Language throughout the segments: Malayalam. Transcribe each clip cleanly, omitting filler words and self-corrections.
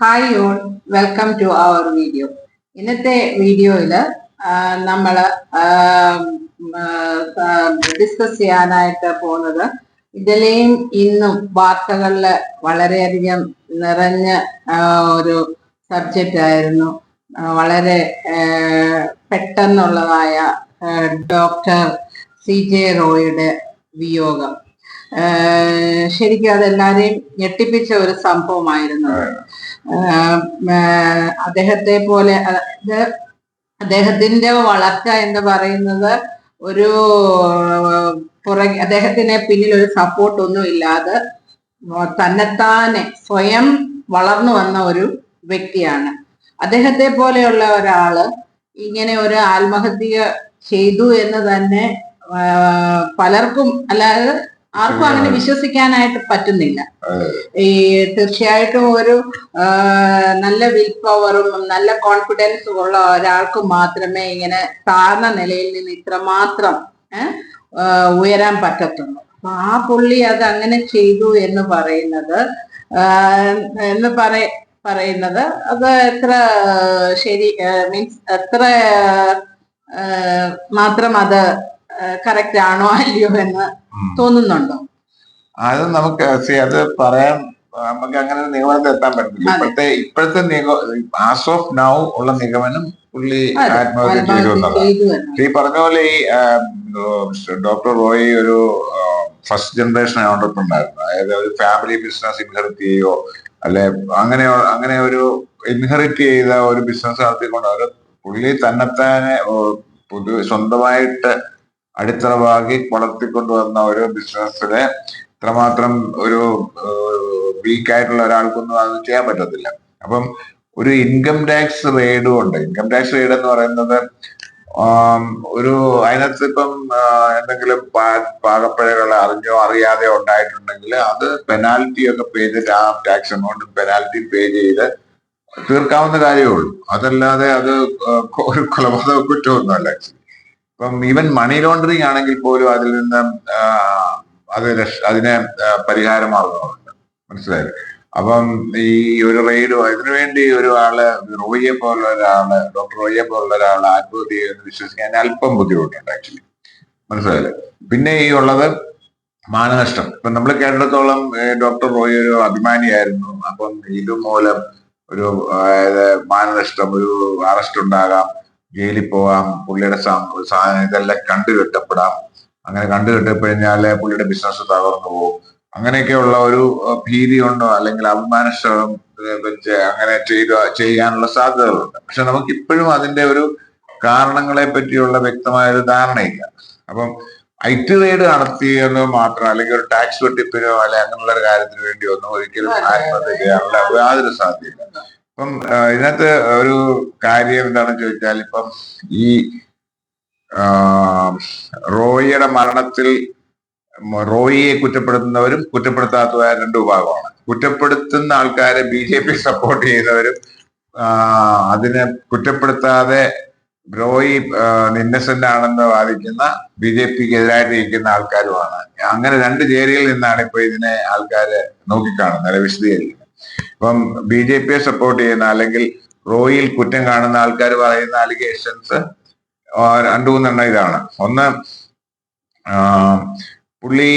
Hi all, welcome to our video. ഇന്നത്തെ വീഡിയോയിൽ നമ്മൾ ഡിസ്കസ് ചെയ്യാനായിട്ട് പോകുന്നത് ഇന്നലെയും ഇന്നും വാർത്തകളിൽ വളരെയധികം നിറഞ്ഞ ഒരു സബ്ജക്റ്റ് ആയിരുന്നു. വളരെ പെട്ടെന്നുള്ളതായ ഡോക്ടർ CJ റോയിയുടെ വിയോഗം. ശരിക്കും അതെല്ലാരെയും ഞെട്ടിപ്പിച്ച ഒരു സംഭവമായിരുന്നു. അദ്ദേഹത്തെ പോലെ അദ്ദേഹത്തിന്റെ വളർച്ച എന്ന് പറയുന്നത് ഒരു അദ്ദേഹത്തിന് പിന്നിൽ ഒരു സപ്പോർട്ട് ഒന്നും ഇല്ലാതെ തന്നെത്താനെ സ്വയം വളർന്നു വന്ന ഒരു വ്യക്തിയാണ്. അദ്ദേഹത്തെ പോലെയുള്ള ഒരാള് ഇങ്ങനെ ഒരു ആത്മഹത്യ ചെയ്തു എന്ന് തന്നെ പലർക്കും, അല്ലാതെ ആർക്കും അങ്ങനെ വിശ്വസിക്കാനായിട്ട് പറ്റുന്നില്ല. തീർച്ചയായിട്ടും ഒരു നല്ല വിൽ പവറും നല്ല കോൺഫിഡൻസും ഉള്ള ഒരാൾക്ക് മാത്രമേ ഇങ്ങനെ താഴ്ന്ന നിലയിൽ നിന്ന് ഇത്രമാത്രം ഉയരാൻ പറ്റത്തുള്ളൂ. ആ പുള്ളി അത് അങ്ങനെ ചെയ്തു എന്ന് പറയുന്നത് അത് എത്ര ശരി, മീൻസ് എത്ര മാത്രം അത് കറക്റ്റ് ആണോ അല്ലയോ എന്ന് തോന്നുന്നുണ്ടോ? അത് നമുക്ക് അത് പറയാൻ നമുക്ക് അങ്ങനെ നിഗമനത്തിൽ എത്താൻ പറ്റില്ല. ഇപ്പോഴത്തെ ആസ് ഓഫ് നൗ ഉള്ള നിഗമനം പുള്ളി ആത്മഹത്യ ചെയ്തു എന്നുള്ളതാണ്. ഈ പറഞ്ഞ പോലെ ഈ ഡോക്ടർ റോയി ഒരു ഫസ്റ്റ് ജനറേഷൻ ഓണ്ടർപ്രണർ ഉണ്ടായിരുന്നു. അതായത് ഒരു ഫാമിലി ബിസിനസ് ഇൻഹെറിറ്റ് ചെയ്യോ അല്ലെ അങ്ങനെ ഒരു ഇൻഹെറിറ്റ് ചെയ്ത ഒരു ബിസിനസ് നടത്തിക്കൊണ്ട് അവർ പുള്ളി തന്നെത്താനെ സ്വന്തമായിട്ട് അടിത്തറവാകി വളർത്തിക്കൊണ്ടുവന്ന ഒരു ബിസിനസ്സിലെ ഇത്രമാത്രം ഒരു വീക്കായിട്ടുള്ള ഒരാൾക്കൊന്നും അത് ചെയ്യാൻ പറ്റത്തില്ല. അപ്പം ഒരു ഇൻകം ടാക്സ് റെയ്ഡും ഉണ്ട്. ഇൻകം ടാക്സ് റെയ്ഡ് എന്ന് പറയുന്നത് ഒരു അതിനകത്ത് ഇപ്പം എന്തെങ്കിലും പാകപ്പിഴകൾ അറിഞ്ഞോ അറിയാതെയോ ഉണ്ടായിട്ടുണ്ടെങ്കിൽ അത് പെനാൽറ്റി ഒക്കെ പേ ചെയ്ത് ആ ടാക്സ് എമൗണ്ട് പെനാൽറ്റി പേ ചെയ്ത് തീർക്കാവുന്ന കാര്യമേ ഉള്ളൂ. അതല്ലാതെ അത് ഒരു കൊലപാതക കുറ്റമൊന്നുമല്ല. ഇപ്പം ഈവൻ മണി ലോണ്ടറിങ് ആണെങ്കിൽ പോലും അതിൽ നിന്ന് അതിനെ പരിഹാരമാർഗമുണ്ട്. മനസ്സിലായില്ലേ? അപ്പം ഈ ഒരു റെയ്ഡോ ഇതിനുവേണ്ടി റോയിയെ പോലുള്ള ഒരാള് ഡോക്ടർ റോയിയെ പോലുള്ള ഒരാൾ ആത്മഹത്യ ചെയ്യുമെന്ന് വിശ്വസിക്കാൻ അല്പം ബുദ്ധിമുട്ടുണ്ട് ആക്ച്വലി. മനസ്സിലായില്ലേ? പിന്നെ ഈ ഉള്ളത് മാനനഷ്ടം. ഇപ്പൊ നമ്മൾ കേട്ടിടത്തോളം ഡോക്ടർ റോയി ഒരു അഭിമാനിയായിരുന്നു. അപ്പം ഇതുമൂലം ഒരു മാനനഷ്ടം, ഒരു അറസ്റ്റ് ഉണ്ടാകാം, ജയിലിൽ പോവാം, പുള്ളിയുടെ ഇതെല്ലാം കണ്ടുകെട്ടപ്പെടാം. അങ്ങനെ കണ്ടുകെട്ടപ്പെഴിഞ്ഞാല് പുള്ളിയുടെ ബിസിനസ് തകർന്നു പോകും. അങ്ങനെയൊക്കെയുള്ള ഒരു ഭീതി കൊണ്ടോ അല്ലെങ്കിൽ അഭിമാനക്ഷതം വെച്ച് അങ്ങനെ ചെയ്യാനുള്ള സാധ്യതകളുണ്ട്. പക്ഷെ നമുക്ക് ഇപ്പോഴും അതിന്റെ ഒരു കാരണങ്ങളെ പറ്റിയുള്ള വ്യക്തമായ ഒരു ധാരണയില്ല. അപ്പം IT റെയ്ഡ് നടത്തിയെന്ന് മാത്രം, അല്ലെങ്കിൽ ഒരു ടാക്സ് വെട്ടിപ്പിനോ അല്ലെ അങ്ങനെയുള്ള ഒരു കാര്യത്തിന് വേണ്ടി ഒന്നും ഒരിക്കലും ആത്മഹത്യ ചെയ്യാനുള്ള യാതൊരു സാധ്യതയില്ല. ഇപ്പം ഇതിനകത്ത് ഒരു കാര്യം എന്താണെന്ന് ചോദിച്ചാൽ, ഇപ്പം ഈ റോയിയുടെ മരണത്തിൽ റോയിയെ കുറ്റപ്പെടുത്തുന്നവരും കുറ്റപ്പെടുത്താത്തവരും രണ്ട് വിഭാഗമാണ്. കുറ്റപ്പെടുത്തുന്ന ആൾക്കാരെ BJP സപ്പോർട്ട് ചെയ്യുന്നവരും അതിനെ കുറ്റപ്പെടുത്താതെ റോയി ഇന്നസെന്റ് ആണെന്ന് വാദിക്കുന്ന BJPക്ക് എതിരായിട്ട് ഇരിക്കുന്ന ആൾക്കാരുമാണ്. അങ്ങനെ രണ്ട് ചേരിയിൽ നിന്നാണ് ഇപ്പൊ ഇതിനെ ആൾക്കാര് നോക്കിക്കാണുന്നത്, വിശദീകരിക്കുന്നത്. ഇപ്പം BJPയെ സപ്പോർട്ട് ചെയ്യുന്ന അല്ലെങ്കിൽ റോയിൽ കുറ്റം കാണുന്ന ആൾക്കാർ പറയുന്ന അലിഗേഷൻസ് രണ്ടു മൂന്നെണ്ണം ഇതാണ്. ഒന്ന്, പുള്ളി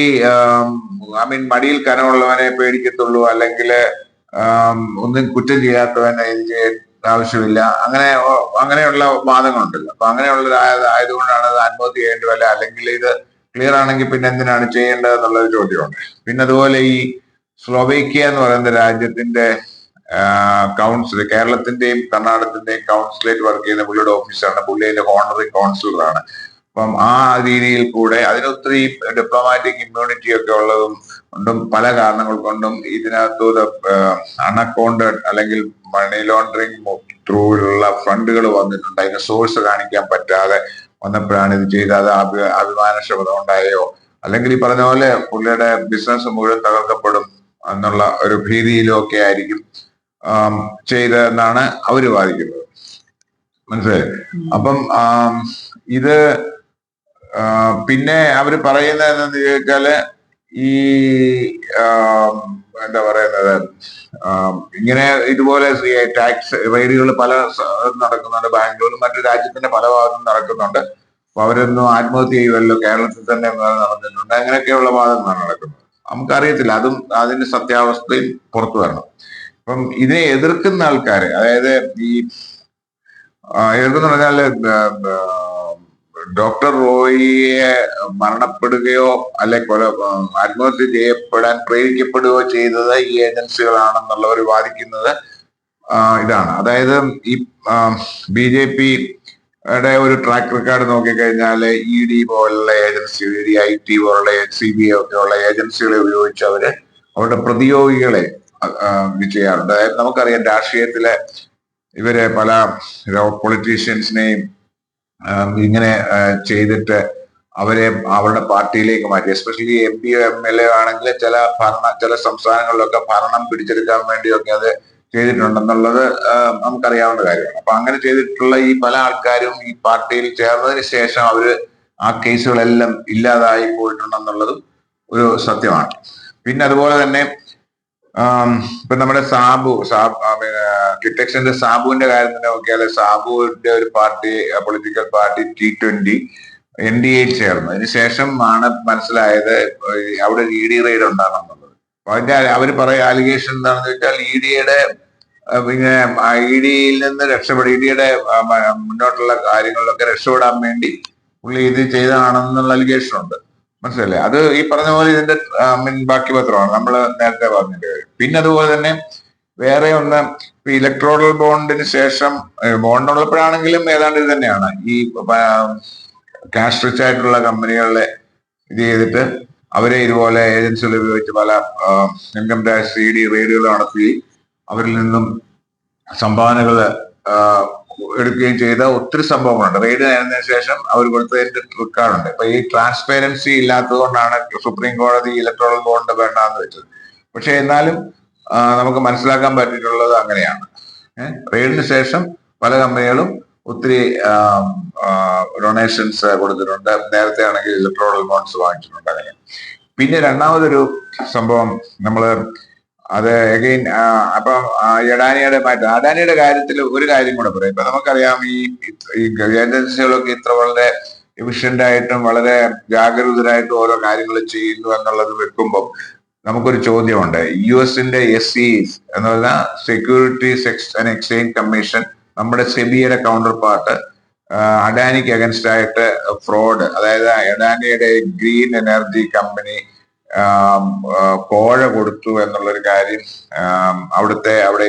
മടിയിൽ കനമുള്ളവനെ പേടിക്കത്തുള്ളൂ, അല്ലെങ്കിൽ ഒന്നും കുറ്റം ചെയ്യാത്തവനെ എനിക്ക് ആവശ്യമില്ല, അങ്ങനെയുള്ള വാദങ്ങളുണ്ടല്ലോ. അപ്പൊ അങ്ങനെയുള്ളതായതുകൊണ്ടാണ് അത് ആത്മഹത്യ ചെയ്യേണ്ടി വല്ല, അല്ലെങ്കിൽ ഇത് ക്ലിയർ ആണെങ്കിൽ പിന്നെ എന്തിനാണ് ചെയ്യേണ്ടത് എന്നുള്ളൊരു ചോദ്യമുണ്ട്. പിന്നെ അതുപോലെ ഈ സ്ലോവേക്കിയ എന്ന് പറയുന്ന രാജ്യത്തിന്റെ കൗൺസിൽ, കേരളത്തിന്റെയും കർണാടകത്തിന്റെയും കൗൺസിലേറ്റ് വർക്ക് ചെയ്യുന്ന പുള്ളിയുടെ ഓഫീസാണ്. പുള്ളി അതിന്റെ ഹോണറി കൗൺസിലറാണ്. അപ്പം ആ രീതിയിൽ കൂടെ അതിനൊത്തിരി ഡിപ്ലോമാറ്റിക് ഇമ്മ്യൂണിറ്റി ഒക്കെ ഉള്ളതും കൊണ്ടും പല കാരണങ്ങൾ കൊണ്ടും ഇതിനകത്ത് അൺഅക്കൗണ്ടഡ് അല്ലെങ്കിൽ മണി ലോണ്ടറിങ് ത്രൂവിലുള്ള ഫണ്ടുകൾ വന്നിട്ടുണ്ട്. അതിന്റെ സോഴ്സ് കാണിക്കാൻ പറ്റാതെ വന്നപ്പോഴാണ് ഇത് ചെയ്തത്. അഭിമാനക്ഷമത ഉണ്ടായോ, അല്ലെങ്കിൽ ഈ പറഞ്ഞ പോലെ പുള്ളിയുടെ ബിസിനസ് മുഴുവൻ തകർക്കപ്പെടും എന്നുള്ള ഒരു ഭീതിയിലും ഒക്കെ ആയിരിക്കും ചെയ്തതെന്നാണ് അവര് വാദിക്കുന്നത്. മനസ്സിലായി? അപ്പം ഇത് പിന്നെ അവര് പറയുന്നത് എന്താണെന്ന് ചോദിച്ചാല്, ഈ എന്താ പറയുന്നത്, ഇങ്ങനെ ഇതുപോലെ ടാക്സ് റെയ്ഡുകൾ പല നടക്കുന്നുണ്ട്. ബാംഗ്ലൂരും മറ്റു രാജ്യത്തിന്റെ പല ഭാഗത്തും നടക്കുന്നുണ്ട്. അപ്പൊ അവരൊന്നും ആത്മഹത്യ ചെയ്യുമല്ലോ, കേരളത്തിൽ തന്നെ നടന്നിട്ടുണ്ട്. അങ്ങനെയൊക്കെയുള്ള വാദങ്ങളാണ് നടക്കുന്നത്. നമുക്കറിയത്തില്ല, അതും അതിന്റെ സത്യാവസ്ഥയും പുറത്തു വരണം. അപ്പം ഇതിനെ എതിർക്കുന്ന ആൾക്കാര്, അതായത് ഈ എതിർക്കുന്ന പറഞ്ഞാല് ഡോക്ടർ റോയിയെ മരണപ്പെടുകയോ അല്ലെ ആത്മഹത്യ ചെയ്യപ്പെടാൻ പ്രേരിക്കപ്പെടുകയോ ചെയ്തത് ഈ ഏജൻസികളാണെന്നുള്ളവർ വാദിക്കുന്നത് ഇതാണ്. അതായത് ഈ BJP-യുടെ ഒരു ട്രാക്ക് റെക്കോർഡ് നോക്കിക്കഴിഞ്ഞാൽ ED പോലുള്ള ഏജൻസി, ED, IT പോലുള്ള CBI ഒക്കെ ഉള്ള ഏജൻസികളെ ഉപയോഗിച്ച് അവരുടെ പ്രതിയോഗികളെ ചെയ്യാറുണ്ട്. അതായത് നമുക്കറിയാം, രാഷ്ട്രീയത്തിലെ ഇവരെ പല പൊളിറ്റീഷ്യൻസിനെയും ഇങ്ങനെ ചെയ്തിട്ട് അവരെ അവരുടെ പാർട്ടിയിലേക്ക് മാറ്റി. എസ്പെഷ്യലി MP, MLA ആണെങ്കിൽ ചില സംസ്ഥാനങ്ങളിലൊക്കെ ഭരണം പിടിച്ചെടുക്കാൻ വേണ്ടിയൊക്കെ അത് ചെയ്തിട്ടുണ്ടെന്നുള്ളത് നമുക്കറിയാവുന്ന കാര്യമാണ്. അപ്പൊ അങ്ങനെ ചെയ്തിട്ടുള്ള ഈ പല ആൾക്കാരും ഈ പാർട്ടിയിൽ ചേർന്നതിന് ശേഷം ആ കേസുകളെല്ലാം ഇല്ലാതായി പോയിട്ടുണ്ടെന്നുള്ളതും ഒരു സത്യമാണ്. പിന്നെ അതുപോലെ തന്നെ ഇപ്പൊ നമ്മുടെ കിറ്റക്സിന്റെ സാബുവിന്റെ കാര്യം തന്നെ നോക്കിയാൽ, സാബുവിന്റെ ഒരു പൊളിറ്റിക്കൽ പാർട്ടി T20 NDA ചേർന്നു. അതിനുശേഷം ആണ് മനസ്സിലായത് അവിടെ ED റെയ്ഡ് ഉണ്ടാകുന്നുള്ളത്. അപ്പൊ അവര് പറയുക അലിഗേഷൻ എന്താണെന്ന് വെച്ചാൽ EDയുടെ പിന്നെ EDയിൽ നിന്ന് EDയുടെ മുന്നോട്ടുള്ള കാര്യങ്ങളിലൊക്കെ രക്ഷപ്പെടാൻ വേണ്ടി പുള്ളി ഇത് ചെയ്തതാണെന്നുള്ള അലിഗേഷൻ ഉണ്ട്. മനസ്സിലല്ലേ? അത് ഈ പറഞ്ഞ പോലെ ഇതിന്റെ ബാക്കി പത്രമാണ് നമ്മൾ നേരത്തെ പറഞ്ഞിട്ട്. പിന്നെ അതുപോലെ തന്നെ വേറെ ഒന്ന്, ഇലക്ട്രോണൽ ബോണ്ടിന് ശേഷം ബോണ്ട് ഉള്ളപ്പോഴാണെങ്കിലും ഏതാണ്ട് ഇത് തന്നെയാണ്. ഈ ക്യാഷ് റിച്ച് ആയിട്ടുള്ള കമ്പനികളെ ഇത് ചെയ്തിട്ട് അവരെ ഇതുപോലെ ഏജൻസികൾ ഉപയോഗിച്ച് പല ഇൻകം ടാക്സ് ED റെയ്ഡുകൾ നടത്തി അവരിൽ നിന്നും സംഭാവനകൾ എടുക്കുകയും ചെയ്ത ഒത്തിരി സംഭവങ്ങളുണ്ട്. റെയ്ഡ് നേടുന്നതിന് ശേഷം അവർ കൊടുത്തതിന്റെ റെക്കോർഡുണ്ട്. ഇപ്പൊ ഈ ട്രാൻസ്പെറൻസി ഇല്ലാത്തത് കൊണ്ടാണ് സുപ്രീം കോടതി ഇലക്ട്രോണൽ ബോണ്ട് വേണ്ടാന്ന് വെച്ചത്. പക്ഷെ എന്നാലും നമുക്ക് മനസ്സിലാക്കാൻ പറ്റിയിട്ടുള്ളത് അങ്ങനെയാണ്. റെയ്ഡിന് ശേഷം പല കമ്പനികളും ഒത്തിരി ഡൊണേഷൻസ് കൊടുത്തിട്ടുണ്ട്. നേരത്തെ ആണെങ്കിൽ ഇലക്ട്രോണൽ ബോണ്ട്സ് വാങ്ങിച്ചിട്ടുണ്ട്. അങ്ങനെ പിന്നെ രണ്ടാമതൊരു സംഭവം അത് എഗെയിൻ അപ്പം അഡാനിയുടെ കാര്യത്തിൽ ഒരു കാര്യം കൂടെ പറയാം. ഇപ്പൊ നമുക്കറിയാം, ഈ ഏജൻസികളൊക്കെ ഇത്ര വളരെ എഫിഷ്യന്റ് ആയിട്ടും വളരെ ജാഗരൂകരായിട്ടും ഓരോ കാര്യങ്ങൾ ചെയ്യുന്നു എന്നുള്ളത് വെക്കുമ്പോൾ നമുക്കൊരു ചോദ്യമുണ്ട്. US-ന്റെ SEC എന്ന് പറഞ്ഞാൽ സെക്യൂരിറ്റീസ് ആൻഡ് എക്സ്ചേഞ്ച് കമ്മീഷൻ, നമ്മുടെ സെബിയുടെ കൗണ്ടർ പാർട്ട്, അഡാനിക്ക് അഗൻസ്റ്റ് ആയിട്ട് ഫ്രോഡ്, അതായത് അഡാനിയുടെ ഗ്രീൻ എനർജി കമ്പനി കോഴ കൊടുത്തു എന്നുള്ളൊരു കാര്യം അവിടെ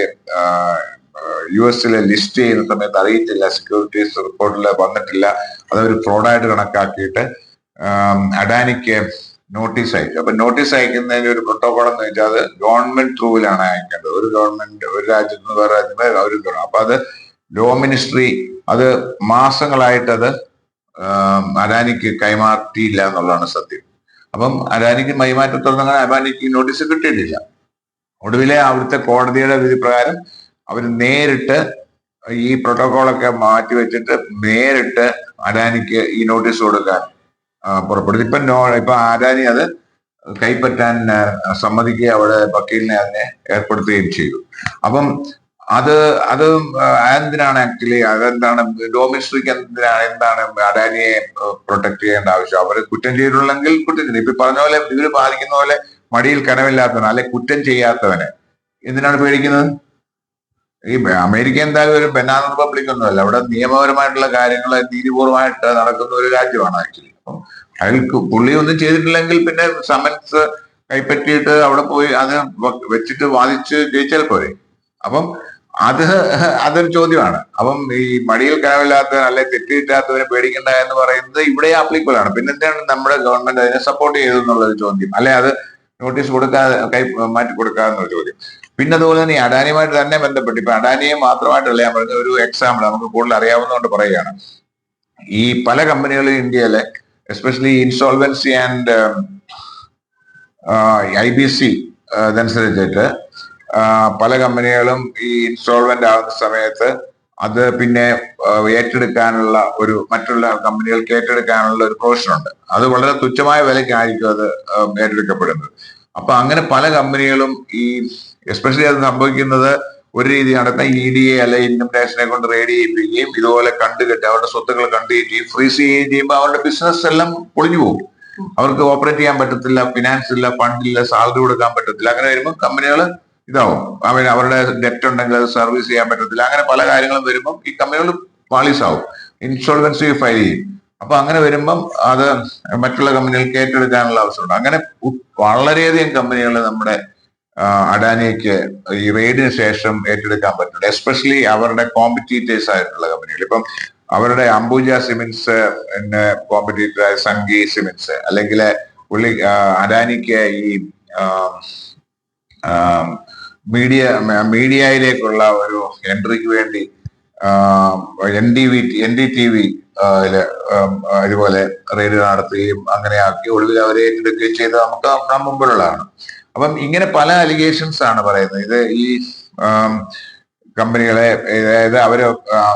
US-ലെ ലിസ്റ്റ് ചെയ്യുന്ന സമയത്ത് അറിയിച്ചില്ല, സെക്യൂരിറ്റീസ് റിപ്പോർട്ടിൽ വന്നിട്ടില്ല. അതൊരു ഫ്രോഡായിട്ട് കണക്കാക്കിയിട്ട് അഡാനിക്ക് നോട്ടീസ് അയച്ചു. അപ്പൊ നോട്ടീസ് അയക്കുന്നതിന്റെ ഒരു പ്രോട്ടോകോൾ എന്ന് വെച്ചാൽ അത് ഗവൺമെന്റ് ത്രൂവിലാണ് അയക്കേണ്ടത്. ഒരു രാജ്യത്ത് നിന്ന് വേറെ രാജ്യത്ത് അപ്പൊ അത് ലോ മിനിസ്ട്രി അത് മാസങ്ങളായിട്ട് അത് അഡാനിക്ക് കൈമാറ്റിയില്ല എന്നുള്ളതാണ് സത്യം. അപ്പം അഡാനിക്ക് കൈമാറ്റത്തോടെ അഡാനിക്ക് നോട്ടീസ് കിട്ടിയിട്ടില്ല. ഒടുവിലെ അവിടുത്തെ കോടതിയുടെ വിധി പ്രകാരം അവർ നേരിട്ട് ഈ പ്രോട്ടോകോളൊക്കെ മാറ്റിവെച്ചിട്ട് നേരിട്ട് അഡാനിക്ക് ഈ നോട്ടീസ് കൊടുക്കാൻ പുറപ്പെടുത്തി. ഇപ്പൊ അഡാനി അത് കൈപ്പറ്റാൻ സമ്മതിക്കുക, അവിടെ വക്കീലിനെ അതിനെ ഏർപ്പെടുത്തുകയും ചെയ്തു. അപ്പം അത് എന്തിനാണ് ആക്ച്വലി, അതെന്താണ് ലോ മിനിസ്ട്രിക്ക് എന്താണ് അഡാനിയെ പ്രൊട്ടക്ട് ചെയ്യേണ്ട ആവശ്യം? അവര് കുറ്റം ചെയ്തിട്ടുണ്ടെങ്കിൽ കുറ്റം ചെയ്തു. ഇപ്പൊ പറഞ്ഞ പോലെ ഇവര് ബാധിക്കുന്ന പോലെ മടിയിൽ കനമില്ലാത്തവന് അല്ലെ കുറ്റം ചെയ്യാത്തവന് എന്തിനാണ് പേടിക്കുന്നത്? ഈ അമേരിക്ക എന്തായാലും ഒരു ബനാന റിപ്പബ്ലിക് ഒന്നുമല്ല. അവിടെ നിയമപരമായിട്ടുള്ള കാര്യങ്ങൾ നീതിപൂർവമായിട്ട് നടക്കുന്ന ഒരു രാജ്യമാണ് ആക്ച്വലി. അപ്പം അയാൾക്ക് പുള്ളി ഒന്നും ചെയ്തിട്ടില്ലെങ്കിൽ പിന്നെ സമൻസ് കൈപ്പറ്റിയിട്ട് അവിടെ പോയി അത് വെച്ചിട്ട് വാദിച്ച് ജയിച്ചാൽ പോരെ. അപ്പം അതൊരു ചോദ്യമാണ്. അപ്പം ഈ മടിയിൽ കനവില്ലാത്തവൻ അല്ലെ തെറ്റിയിട്ടാത്തവനെ പേടിക്കണ്ട എന്ന് പറയുന്നത് ഇവിടെ ആപ്ലിക്കബിൾ ആണ്. പിന്നെ എന്താണ് നമ്മുടെ ഗവൺമെന്റ് അതിനെ സപ്പോർട്ട് ചെയ്തു എന്നുള്ളൊരു ചോദ്യം, അല്ലെ അത് നോട്ടീസ് കൊടുക്കാതെ മാറ്റി കൊടുക്കാതെന്നൊരു ചോദ്യം. പിന്നെ അതുപോലെ തന്നെ ഈ അഡാനിയുമായിട്ട് തന്നെ ബന്ധപ്പെട്ട് ഇപ്പൊ അഡാനിയെ മാത്രമായിട്ടല്ല ഞാൻ പറഞ്ഞ ഒരു എക്സാമ്പിൾ നമുക്ക് കൂടുതൽ അറിയാവുന്നതുകൊണ്ട് പറയുകയാണ്. ഈ പല കമ്പനികളും ഇന്ത്യയിലെ എസ്പെഷ്യലി ഇൻസോൾവൻസി ആൻഡ് IBC അതനുസരിച്ചിട്ട് പല കമ്പനികളും ഈ ഇൻസോൾവെന്റ് ആകുന്ന സമയത്ത് അത് പിന്നെ ഏറ്റെടുക്കാനുള്ള മറ്റുള്ള കമ്പനികൾക്ക് ഏറ്റെടുക്കാനുള്ള ഒരു പ്രൊവിഷൻ ഉണ്ട്. അത് വളരെ തുച്ഛമായ വിലയ്ക്കായിരിക്കും അത് ഏറ്റെടുക്കപ്പെടുന്നത്. അപ്പൊ അങ്ങനെ പല കമ്പനികളും ഈ എസ്പെഷ്യലി അത് സംഭവിക്കുന്നത് ഒരു രീതി നടന്ന EDA അല്ലെ ഇൻകം ടാക്സിനെ കൊണ്ട് റെയ്ഡ് ചെയ്യിപ്പിക്കുകയും ഇതുപോലെ കണ്ടുകെട്ടി അവരുടെ സ്വത്തുക്കൾ കണ്ടുകെട്ടുകയും ഫ്രീസ് ചെയ്യുകയും ചെയ്യുമ്പോൾ അവരുടെ ബിസിനസ് എല്ലാം പൊളിഞ്ഞു പോകും. അവർക്ക് ഓപ്പറേറ്റ് ചെയ്യാൻ പറ്റത്തില്ല, ഫിനാൻസ് ഇല്ല, ഫണ്ടില്ല, സാലറി കൊടുക്കാൻ പറ്റത്തില്ല. അങ്ങനെ വരുമ്പോൾ കമ്പനികൾ ഇതാവും. അവരുടെ ഡെറ്റ് ഉണ്ടെങ്കിൽ അത് സർവീസ് ചെയ്യാൻ പറ്റത്തില്ല. അങ്ങനെ പല കാര്യങ്ങളും വരുമ്പോൾ ഈ കമ്പനികൾ പാളീസാവും, ഇൻഷുറൻസ് ഫയൽ ചെയ്യും. അപ്പൊ അങ്ങനെ വരുമ്പം അത് മറ്റുള്ള കമ്പനികൾക്ക് ഏറ്റെടുക്കാനുള്ള അവസരമുണ്ട്. അങ്ങനെ വളരെയധികം കമ്പനികൾ നമ്മുടെ അഡാനിക്ക് ഈ റെയ്ഡിന് ശേഷം ഏറ്റെടുക്കാൻ പറ്റുന്നുണ്ട്. എസ്പെഷ്യലി അവരുടെ കോമ്പറ്റീറ്റേഴ്സ് ആയിട്ടുള്ള കമ്പനികൾ. ഇപ്പം അവരുടെ അംബുജ സിമെന്റ്സ്, പിന്നെ കോമ്പറ്റീറ്റർ സംഗി സിമെന്റ്സ്, അല്ലെങ്കിൽ പുള്ളി അഡാനിക്ക് ഈ മീഡിയയിലേക്കുള്ള ഒരു എൻട്രിക്ക് വേണ്ടി NDTV ഇതുപോലെ റെയ്ഡ് നടത്തുകയും അങ്ങനെ ആക്കി ഒടുവിൽ അവരെ ഏറ്റെടുക്കുകയും ചെയ്ത് നമുക്ക് നമ്മുടെ മുമ്പിലുള്ളതാണ്. അപ്പം ഇങ്ങനെ പല അലിഗേഷൻസ് ആണ് പറയുന്നത്. ഇത് ഈ കമ്പനികളെ, അതായത് അവര്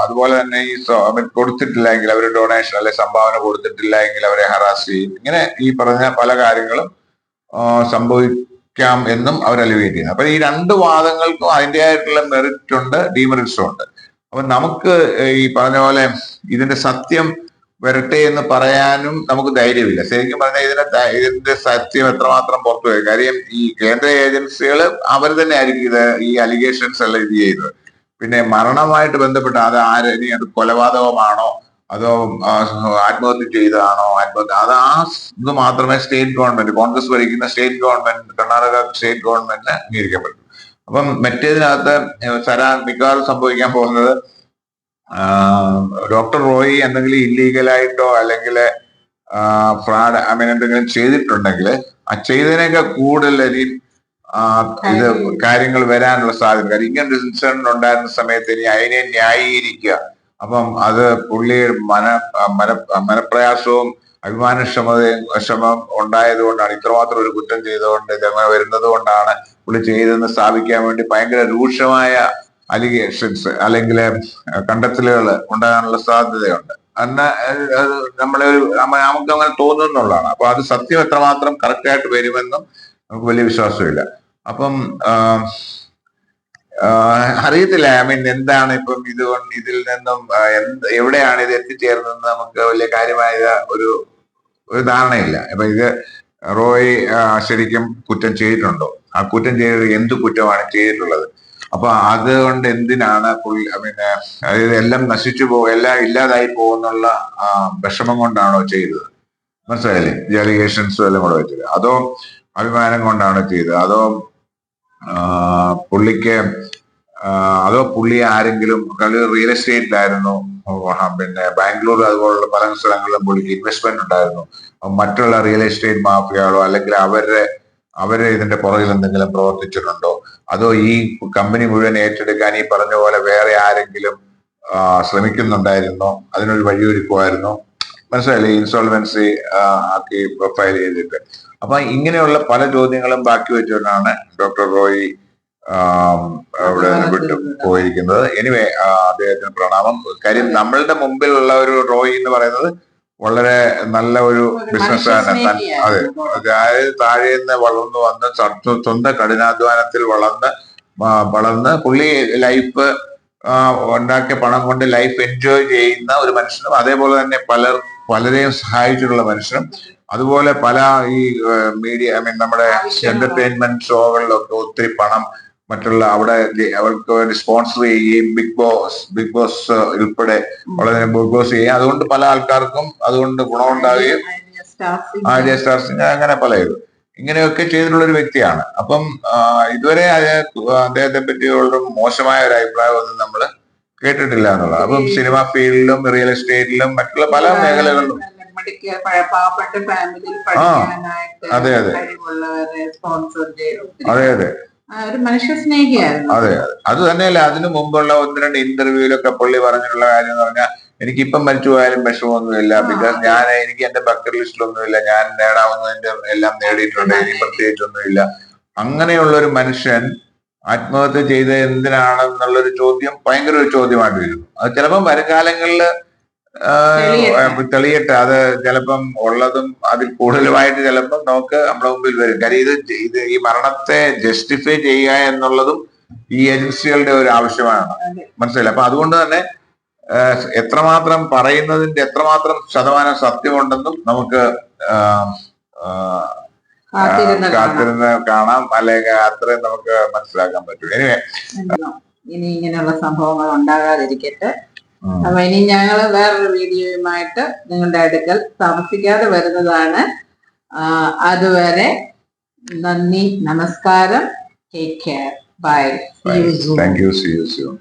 അതുപോലെ തന്നെ ഈ കൊടുത്തിട്ടില്ല എങ്കിൽ അവര് ഡൊണേഷൻ അല്ലെ സംഭാവന കൊടുത്തിട്ടില്ല എങ്കിൽ അവരെ ഹറാസ് ചെയ്യും. ഇങ്ങനെ ഈ പറഞ്ഞ പല കാര്യങ്ങളും സംഭവിക്കാം എന്നും അവർ അലിവേറ്റ് ചെയ്യുന്നു. അപ്പൊ ഈ രണ്ട് വാദങ്ങൾക്കും അതിൻ്റെതായിട്ടുള്ള മെറിറ്റ് ഉണ്ട്, ഡീമെറിറ്റ്സും ഉണ്ട്. അപ്പൊ നമുക്ക് ഈ പറഞ്ഞ പോലെ ഇതിന്റെ സത്യം വരട്ടെ എന്ന് പറയാനും നമുക്ക് ധൈര്യമില്ല. ശരിക്കും പറഞ്ഞാൽ ഇതിന്റെ സത്യം എത്രമാത്രം പുറത്തു വരും. കാര്യം ഈ കേന്ദ്ര ഏജൻസികൾ അവർ തന്നെ ആയിരിക്കും ഈ അലിഗേഷൻസ് എല്ലാം ഇത് ചെയ്തത്. പിന്നെ മരണമായിട്ട് ബന്ധപ്പെട്ട് അത് ഇനി അത് കൊലപാതകമാണോ അതോ ആത്മഹത്യ ചെയ്തതാണോ, അത് ഇത് മാത്രമേ സ്റ്റേറ്റ് ഗവൺമെന്റ്, കോൺഗ്രസ് ഭരിക്കുന്ന സ്റ്റേറ്റ് ഗവൺമെന്റ്, കർണാടക സ്റ്റേറ്റ് ഗവൺമെന്റിന് അംഗീകരിക്കാൻ പറ്റും. അപ്പം മറ്റേതിനകത്ത് മിക്കവാറും സംഭവിക്കാൻ പോകുന്നത് ഡോക്ടർ റോയി എന്തെങ്കിലും ഇല്ലീഗലായിട്ടോ അല്ലെങ്കിൽ ഫ്രോഡ് എന്തെങ്കിലും ചെയ്തിട്ടുണ്ടെങ്കിൽ ആ ചെയ്തതിനേക്കാൾ കൂടുതൽ ഇത് കാര്യങ്ങൾ വരാനുള്ള സാധ്യത. കാര്യം ഇങ്ങനൊരു ഇൻസിഡന്റ് ഉണ്ടായിരുന്ന സമയത്ത് ഇനി അതിനെ ന്യായീകരിക്കുക, അപ്പം അത് പുള്ളിയുടെ മനപ്രയാസവും അഭിമാനക്ഷമം ഉണ്ടായതുകൊണ്ടാണ്, ഇത്രമാത്രം ഒരു കുറ്റം ചെയ്തുകൊണ്ട് ഇതങ്ങനെ വരുന്നത് കൊണ്ടാണ് പുള്ളി ചെയ്തതെന്ന് സ്ഥാപിക്കാൻ വേണ്ടി ഭയങ്കര രൂക്ഷമായ അലിഗേഷൻസ് അല്ലെങ്കിൽ കണ്ടെത്തലുകൾ ഉണ്ടാകാനുള്ള സാധ്യതയുണ്ട്. നമുക്ക് അങ്ങനെ തോന്നുന്നുള്ളതാണ്. അപ്പൊ അത് സത്യം എത്രമാത്രം കറക്റ്റായിട്ട് വരുമെന്നും നമുക്ക് വലിയ വിശ്വാസമില്ല. അപ്പം അറിയത്തില്ല, എന്താണ് ഇപ്പം ഇതിൽ നിന്നും എവിടെയാണ് ഇത് എത്തിച്ചേർന്നതെന്ന് നമുക്ക് വലിയ കാര്യമായ ഒരു ധാരണയില്ല. അപ്പൊ ഇത് റോയ് ശരിക്കും കുറ്റം ചെയ്തിട്ടുണ്ടോ, ആ കുറ്റം ചെയ്തത് എന്ത് കുറ്റമാണ് ചെയ്തിട്ടുള്ളത്, അപ്പൊ അതുകൊണ്ട് എന്തിനാണ് അതായത് എല്ലാം നശിച്ചു എല്ലാം ഇല്ലാതായി പോകുന്നുള്ള വിഷമം കൊണ്ടാണോ ചെയ്തത്? മനസ്സിലായില്ലേ? ഈ അലിഗേഷൻസും എല്ലാം കൂടെ വെച്ചത്, അതോ അഭിമാനം കൊണ്ടാണോ ചെയ്തത്, അതോ പുള്ളി ആരെങ്കിലും റിയൽ എസ്റ്റേറ്റിലായിരുന്നു, പിന്നെ ബാംഗ്ലൂർ അതുപോലുള്ള പല സ്ഥലങ്ങളിലും പുള്ളിക്ക് ഇൻവെസ്റ്റ്മെന്റ് ഉണ്ടായിരുന്നു, മറ്റുള്ള റിയൽ എസ്റ്റേറ്റ് മാഫിയകളോ അല്ലെങ്കിൽ അവര് ഇതിന്റെ പുറകിൽ എന്തെങ്കിലും പ്രവർത്തിച്ചിട്ടുണ്ടോ, അതോ ഈ കമ്പനി മുഴുവൻ ഏറ്റെടുക്കാൻ ഈ പറഞ്ഞ പോലെ വേറെ ആരെങ്കിലും ശ്രമിക്കുന്നുണ്ടായിരുന്നോ, അതിനൊരു വഴിയൊരുക്കുമായിരുന്നോ? മനസ്സിലായില്ലേ? ഇൻസോൾവൻസി ആക്കി ഫയൽ ചെയ്തിട്ട്. അപ്പൊ ഇങ്ങനെയുള്ള പല ചോദ്യങ്ങളും ബാക്കി വെച്ചുകൊണ്ടാണ് ഡോക്ടർ റോയി അവിടെ വിട്ടു പോയിരിക്കുന്നത്. എനിവേ, അദ്ദേഹത്തിന് പ്രണാമം. കാര്യം നമ്മളുടെ മുമ്പിലുള്ള ഒരു റോയി എന്ന് പറയുന്നത് വളരെ നല്ല ഒരു ബിസിനസ്സാണ്. അതെ, അതായത് താഴെ നിന്ന് വളർന്നു വന്ന് സ്വന്തം കഠിനാധ്വാനത്തിൽ വളർന്ന് പുള്ളി ലൈഫ് ഉണ്ടാക്കിയ പണം കൊണ്ട് ലൈഫ് എൻജോയ് ചെയ്യുന്ന ഒരു മനുഷ്യനും, അതേപോലെ തന്നെ പലരെയും സഹായിച്ചിട്ടുള്ള മനുഷ്യനും, അതുപോലെ പല ഈ മീഡിയ നമ്മുടെ എന്റർടൈൻമെന്റ് ഷോകളിലൊക്കെ ഒത്തിരി പണം മറ്റുള്ള അവർക്ക് വേണ്ടി സ്പോൺസർ ചെയ്യുകയും ബിഗ് ബോസ് ഉൾപ്പെടെ വളരെ ബിഗ് ബോസ് ചെയ്യുകയും അതുകൊണ്ട് പല ആൾക്കാർക്കും അതുകൊണ്ട് ഗുണമുണ്ടാവുകയും ആര്യ സ്റ്റാർസിംഗ് അങ്ങനെ പലരും ഇങ്ങനെയൊക്കെ ചെയ്തിട്ടുള്ള ഒരു വ്യക്തിയാണ്. അപ്പം ഇതുവരെ അദ്ദേഹത്തെ പറ്റിയുള്ള മോശമായ ഒരു അഭിപ്രായം ഒന്നും നമ്മൾ കേട്ടിട്ടില്ല എന്നുള്ളത്. അപ്പം സിനിമ ഫീൽഡിലും റിയൽ എസ്റ്റേറ്റിലും മറ്റുള്ള പല മേഖലകളിലും പാവപ്പെട്ട ഫാമിലിയിൽ പഠിക്കാനായിട്ട് അതെ ഒരു മനുഷ്യ സ്നേഹിയായിരുന്നു. അതെ, അത് തന്നെയല്ല. അതിനു മുമ്പുള്ള 1-2 ഇന്റർവ്യൂലൊക്കെ പുള്ളി പറഞ്ഞിട്ടുള്ള കാര്യം എന്ന് പറഞ്ഞാൽ, എനിക്കിപ്പം മരിച്ചു പോയാലും വിഷമമൊന്നുമില്ല, ബിക്കോസ് എനിക്ക് എന്റെ ബക്കറ്റ് ലിസ്റ്റിലൊന്നുമില്ല, ഞാൻ നേടാവുന്നതിന്റെ എല്ലാം നേടിയിട്ടുണ്ട്, ഇനി പ്രത്യേകിച്ചൊന്നുമില്ല. അങ്ങനെയുള്ള ഒരു മനുഷ്യൻ ആത്മഹത്യ ചെയ്ത് എന്തിനാണെന്നുള്ളൊരു ചോദ്യം ഭയങ്കര ഒരു ചോദ്യമായിട്ട് വരുന്നു. അത് ചിലപ്പം വരും കാലങ്ങളിൽ തെളിയട്ടെ. അത് ചിലപ്പം ഉള്ളതും അതിൽ കൂടുതലുമായിട്ട് ചിലപ്പം നമുക്ക് നമ്മുടെ മുമ്പിൽ വരും. കാര്യം ഇത് ഈ മരണത്തെ ജസ്റ്റിഫൈ ചെയ്യുക എന്നുള്ളതും ഈ ഏജൻസികളുടെ ഒരു ആവശ്യമാണ്. മനസ്സിലായില്ല? അപ്പൊ അതുകൊണ്ട് തന്നെ എത്രമാത്രം പറയുന്നതിന്റെ എത്രമാത്രം ശതമാനം സത്യമുണ്ടെന്നും നമുക്ക് കാത്തിരുന്ന് കാണാം, അല്ലെങ്കിൽ അത്രയും നമുക്ക് മനസ്സിലാക്കാൻ പറ്റും. ഇനി ഇങ്ങനെയുള്ള സംഭവങ്ങൾ ഉണ്ടാകാതിരിക്കട്ടെ. അപ്പൊ ഇനി ഞങ്ങൾ വേറൊരു വീഡിയോയുമായിട്ട് നിങ്ങളുടെ അടുക്കൽ താമസിക്കാതെ വരുന്നതാണ്. അതുവരെ നന്ദി, നമസ്കാരം, take care, bye. Thank you. See you soon.